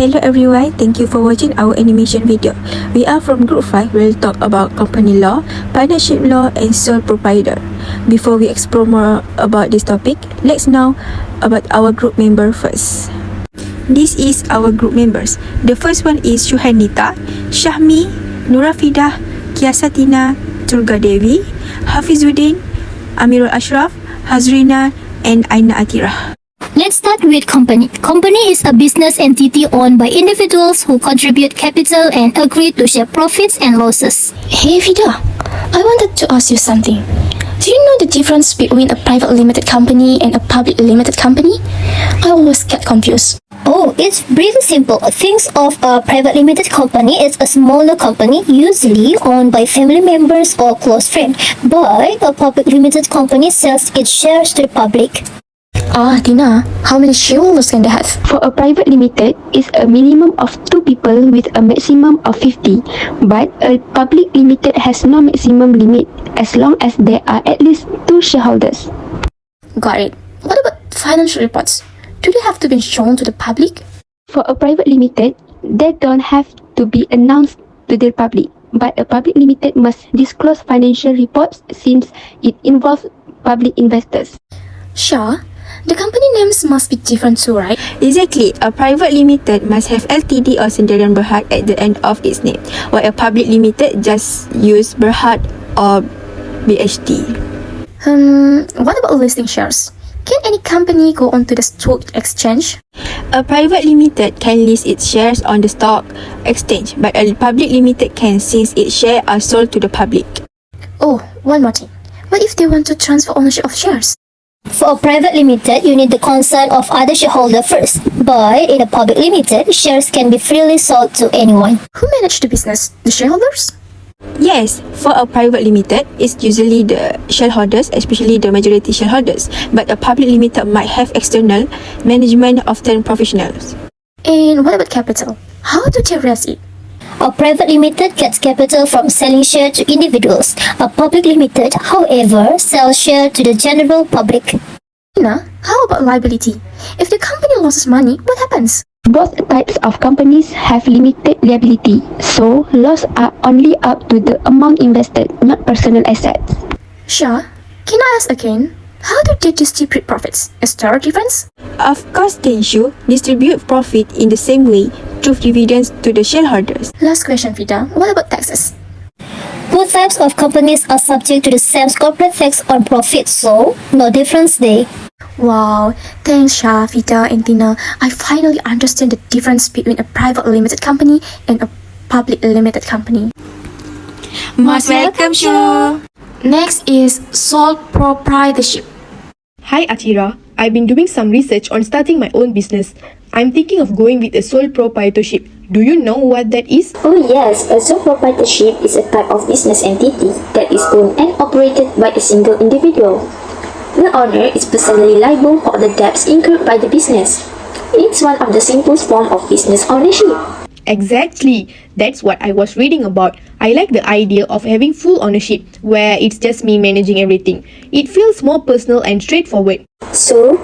Hello everyone, thank you for watching our animation video. We are from Group 5, we'll talk about company law, partnership law and sole proprietor. Before we explore more about this topic, let's know about our group member first. This is our group members. The first one is Shuhandita, Syahmi, Nurafidah, Kiasatina, Turga Devi, Hafizuddin, Amirul Ashraf, Hazrina and Aina Atirah. Let's start with company. Company is a business entity owned by individuals who contribute capital and agree to share profits and losses. Hey Vida, I wanted to ask you something. Do you know the difference between a private limited company and a public limited company? I always get confused. Oh, it's really simple. Think of a private limited company as a smaller company, usually owned by family members or close friends. But a public limited company sells its shares to the public. Tina, how many shareholders can they have? For a private limited, it's a minimum of 2 people with a maximum of 50. But a public limited has no maximum limit as long as there are at least 2 shareholders. Got it. What about financial reports? Do they have to be shown to the public? For a private limited, they don't have to be announced to the public. But a public limited must disclose financial reports since it involves public investors. Sure. The company names must be different too, right? Exactly, a private limited must have LTD or Sendirian Berhad at the end of its name, while a public limited just use Berhad or BHD. What about listing shares? Can any company go onto the stock exchange? A private limited can list its shares on the stock exchange, but a public limited can since its shares are sold to the public. Oh, one more thing. What if they want to transfer ownership of shares? For a private limited, you need the consent of other shareholder first. But in a public limited, shares can be freely sold to anyone. Who manage the business? The shareholders? Yes, for a private limited, it's usually the shareholders, especially the majority shareholders. But a public limited might have external management, often professionals. And what about capital? How do they raise it? A private limited gets capital from selling shares to individuals. A public limited, however, sells shares to the general public. Tina, how about liability? If the company loses money, what happens? Both types of companies have limited liability, so losses are only up to the amount invested, not personal assets. Sure. Can I ask again? How do they distribute profits? Is there a difference? Of course, they should distribute profit in the same way through dividends to the shareholders. Last question, Vida. What about taxes? Both types of companies are subject to the same corporate tax on profits, so no difference there. Wow, thanks Shah, Vida and Tina. I finally understand the difference between a private limited company and a public limited company. Most welcome, Shu! Next is sole proprietorship. Hi Atira, I've been doing some research on starting my own business. I'm thinking of going with a sole proprietorship. Do you know what that is? Oh yes, a sole proprietorship is a type of business entity that is owned and operated by a single individual. The owner is personally liable for the debts incurred by the business. It's one of the simplest forms of business ownership. Exactly, that's what I was reading about. I like the idea of having full ownership, where it's just me managing everything. It feels more personal and straightforward. So,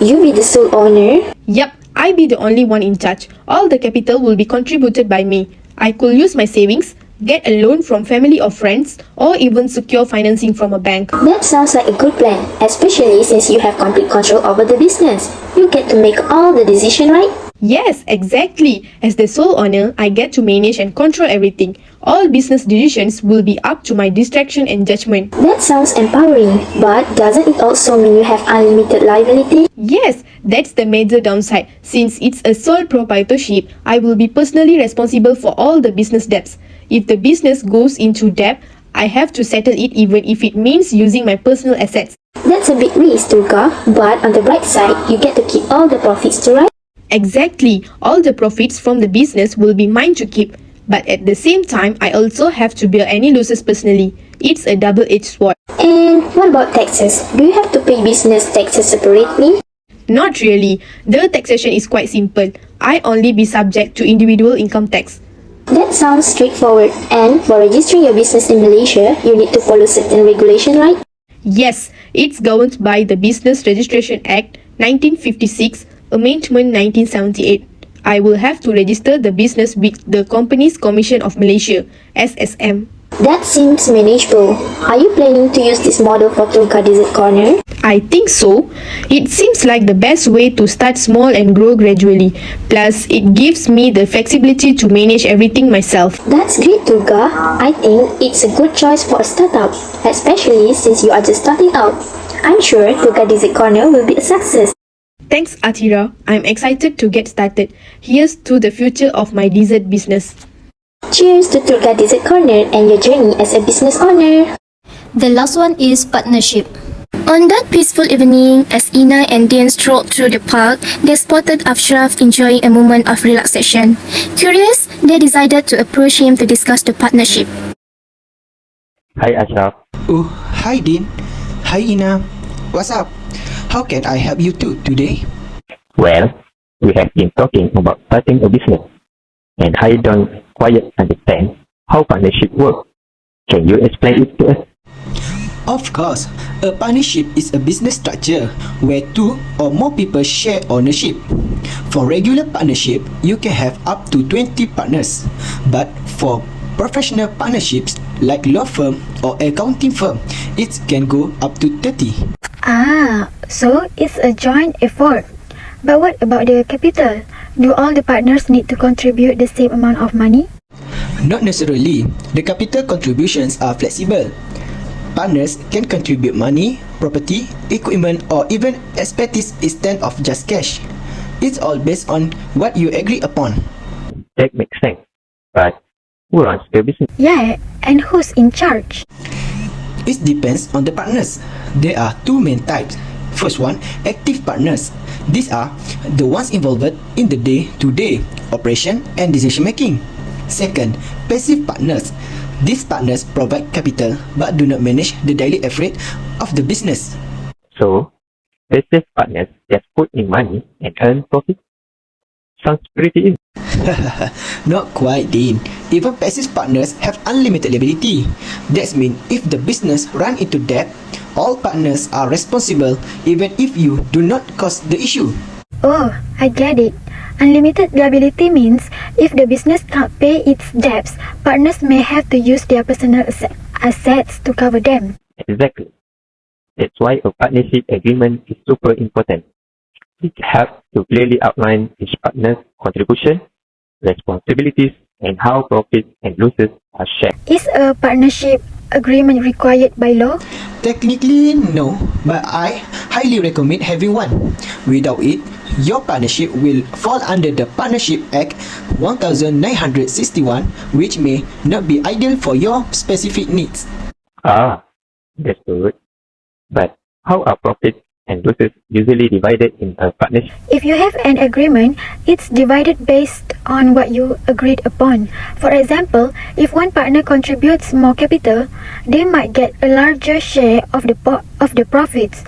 you be the sole owner? Yup, I be the only one in charge. All the capital will be contributed by me. I could use my savings, get a loan from family or friends, or even secure financing from a bank. That sounds like a good plan, especially since you have complete control over the business. You get to make all the decisions, right? Yes, exactly. As the sole owner, I get to manage and control everything. All business decisions will be up to my distraction and judgment. That sounds empowering, but doesn't it also mean you have unlimited liability? Yes, that's the major downside. Since it's a sole proprietorship, I will be personally responsible for all the business debts. If the business goes into debt, I have to settle it even if it means using my personal assets. That's a big risk, Durga, but on the bright side, you get to keep all the profits too, right? Exactly. All the profits from the business will be mine to keep. But at the same time, I also have to bear any losses personally. It's a double-edged sword. And what about taxes? Do you have to pay business taxes separately? Not really. The taxation is quite simple. I only be subject to individual income tax. That sounds straightforward. And for registering your business in Malaysia, you need to follow certain regulation, right? Yes, it's governed by the Business Registration Act 1956, Amendment 1978. I will have to register the business with the Companies Commission of Malaysia, SSM. That seems manageable. Are you planning to use this model for Tulka Dessert Corner? I think so. It seems like the best way to start small and grow gradually. Plus, it gives me the flexibility to manage everything myself. That's great, Tulka. I think it's a good choice for a startup, especially since you are just starting out. I'm sure Tulka Dessert Corner will be a success. Thanks, Atira. I'm excited to get started. Here's to the future of my dessert business. Cheers to Tulka Dessert Corner and your journey as a business owner. The last one is partnership. On that peaceful evening, as Ina and Dean strolled through the park, they spotted Ashraf enjoying a moment of relaxation. Curious, they decided to approach him to discuss the partnership. Hi Ashraf. Oh, hi Dean. Hi Ina. What's up? How can I help you two today? Well, we have been talking about starting a business, and I don't quite understand how partnership works. Can you explain it to us? Of course, a partnership is a business structure where two or more people share ownership. For regular partnership, you can have up to 20 partners. But for professional partnerships like law firm or accounting firm, it can go up to 30. Ah, so it's a joint effort. But what about the capital? Do all the partners need to contribute the same amount of money? Not necessarily. The capital contributions are flexible. Partners can contribute money, property, equipment, or even expertise instead of just cash. It's all based on what you agree upon. That makes sense. But who runs the business? Yeah, and who's in charge? It depends on the partners. There are two main types. First one, active partners. These are the ones involved in the day-to-day operation and decision making. Second, passive partners. These partners provide capital but do not manage the daily effort of the business. So, passive partners just put in money and earn profit? Sounds pretty easy. Not quite, Dean. Even passive partners have unlimited liability. That means if the business runs into debt, all partners are responsible even if you do not cause the issue. Oh, I get it. Unlimited liability means if the business can't pay its debts, partners may have to use their personal assets to cover them. Exactly. That's why a partnership agreement is super important. It helps to clearly outline each partner's contribution, responsibilities, and how profits and losses are shared. Is a partnership agreement required by law? Technically, no, but I highly recommend having one. Without it, your partnership will fall under the Partnership Act 1961, which may not be ideal for your specific needs. Ah, that's good. But how are profits and losses usually divided in a partnership? If you have an agreement, it's divided based on what you agreed upon. For example, if one partner contributes more capital, they might get a larger share of the profits.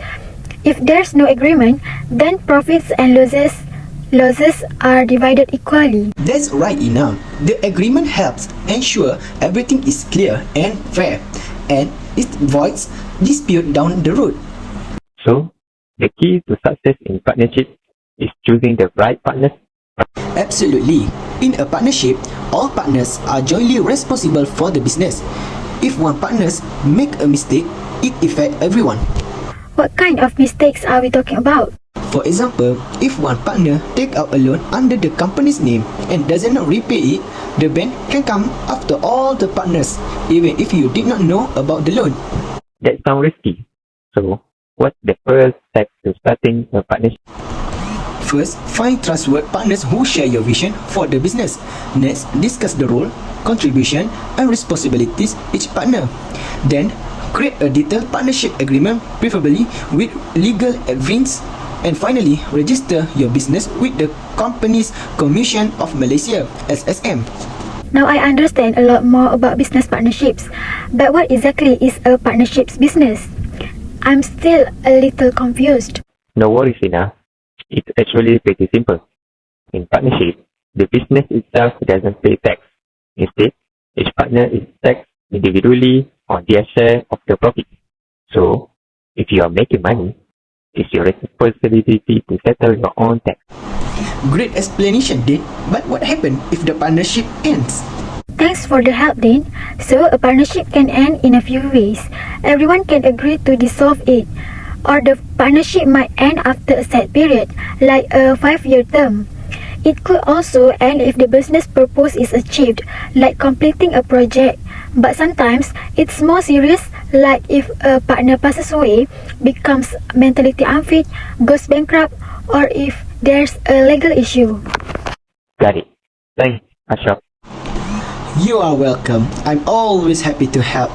If there's no agreement, then profits and losses are divided equally. That's right, Ina. The agreement helps ensure everything is clear and fair, and it avoids dispute down the road. So, the key to success in partnership is choosing the right partners. Absolutely. In a partnership, all partners are jointly responsible for the business. If one partner make a mistake, it affects everyone. What kind of mistakes are we talking about? For example, if one partner take out a loan under the company's name and does not repay it, the bank can come after all the partners, even if you did not know about the loan. That sounds risky. So, what's the first step to starting a partnership? First, find trustworthy partners who share your vision for the business. Next, discuss the role, contribution, and responsibilities each partner. Then, create a detailed partnership agreement, preferably with legal advice. And finally, register your business with the Companies Commission of Malaysia, SSM. Now I understand a lot more about business partnerships. But what exactly is a partnerships business? I'm still a little confused. No worries, Ina. It's actually pretty simple. In partnership, the business itself doesn't pay tax. Instead, each partner is taxed individually on their share of the profit. So, if you are making money, it's your responsibility to settle your own tax. Great explanation, Dean. But what happens if the partnership ends? Thanks for the help, Dean. So, a partnership can end in a few ways. Everyone can agree to dissolve it, or the partnership might end after a set period, like a 5-year term. It could also end if the business purpose is achieved, like completing a project. But sometimes it's more serious, like if a partner passes away, becomes mentally unfit, goes bankrupt, or if there's a legal issue. Got it. Thanks, Ashraf. You are welcome. I'm always happy to help.